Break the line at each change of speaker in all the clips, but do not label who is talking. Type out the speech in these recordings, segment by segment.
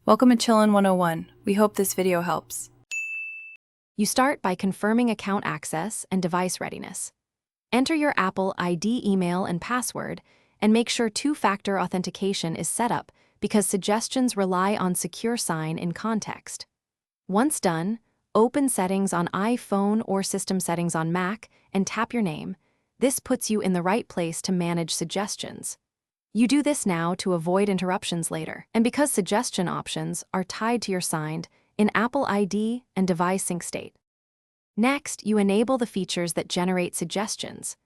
Welcome to Chillin' 101. We hope this video helps.
You start by confirming account access and device readiness. Enter your Apple ID email and password, and make sure two-factor authentication is set up because suggestions rely on secure sign in context. Once done, open Settings on iPhone or System Settings on Mac and tap your name. This puts you in the right place to manage suggestions. You do this now to avoid interruptions later, and because suggestion options are tied to your signed in Apple ID and device sync state. Next, you enable the features that generate suggestions.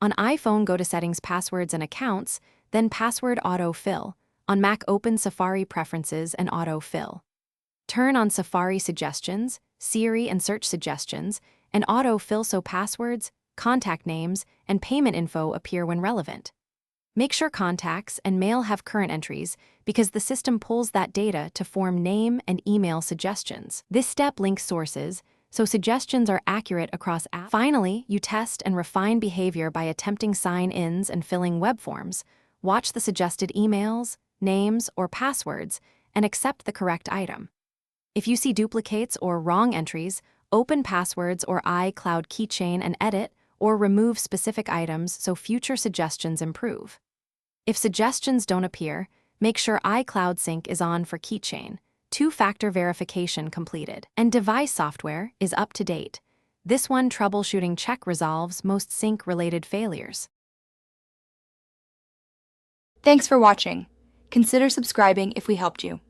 On iPhone, go to Settings, Passwords and Accounts, then Password Auto-Fill. On Mac, open Safari Preferences and Auto-Fill. Turn on Safari Suggestions, Siri and Search Suggestions, and Auto-Fill so passwords, contact names, and payment info appear when relevant. Make sure contacts and mail have current entries because the system pulls that data to form name and email suggestions. This step links sources, so suggestions are accurate across apps. Finally, you test and refine behavior by attempting sign-ins and filling web forms. Watch the suggested emails, names, or passwords, and accept the correct item. If you see duplicates or wrong entries, open Passwords or iCloud Keychain and edit or remove specific items so future suggestions improve. If suggestions don't appear, make sure iCloud Sync is on for Keychain, two-factor verification completed, and device software is up to date. This one troubleshooting check resolves most sync-related failures.
Thanks for watching. Consider subscribing if we helped you.